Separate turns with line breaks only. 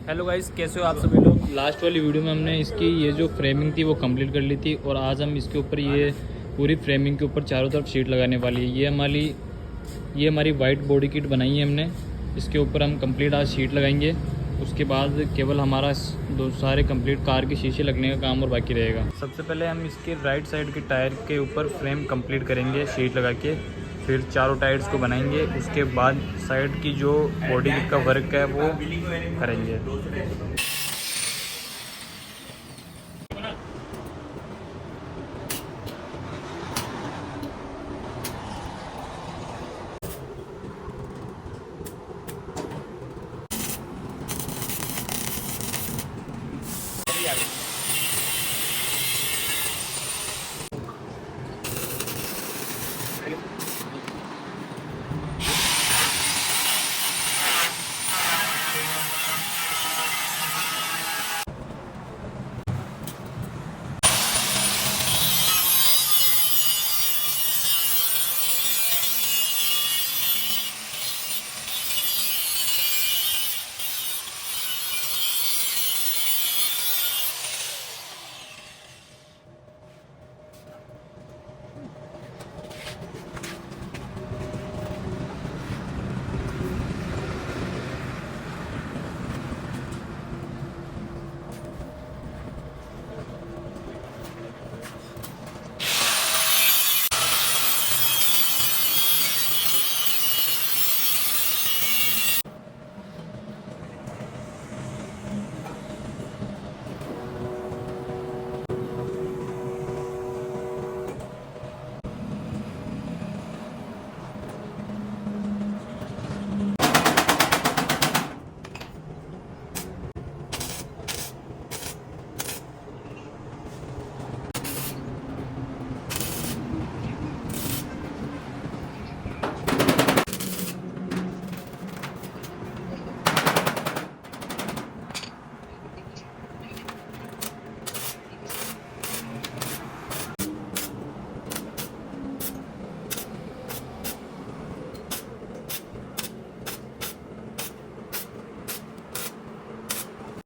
Hello guys, कैसे हो आप सभी लोग। लास्ट वाली वीडियो में हमने इसकी ये जो फ्रेमिंग थी वो कंप्लीट कर ली थी और आज हम इसके ऊपर ये पूरी फ्रेमिंग के ऊपर चारों तरफ शीट लगाने वाली है। ये हमारी वाइट बॉडी किट बनाई है हमने। इसके ऊपर हम कंप्लीट आज शीट लगाएंगे। उसके बाद केवल हमारा सारे कंप्लीट कार के शीशे लगने का काम और बाकी रहेगा। सबसे पहले हम इसके राइट साइड के टायर के ऊपर फ्रेम कंप्लीट करेंगे शीट लगा के, फिर चारों टायर्स को बनाएंगे। उसके बाद साइड की जो बॉडी किट का वर्क है वो करेंगे।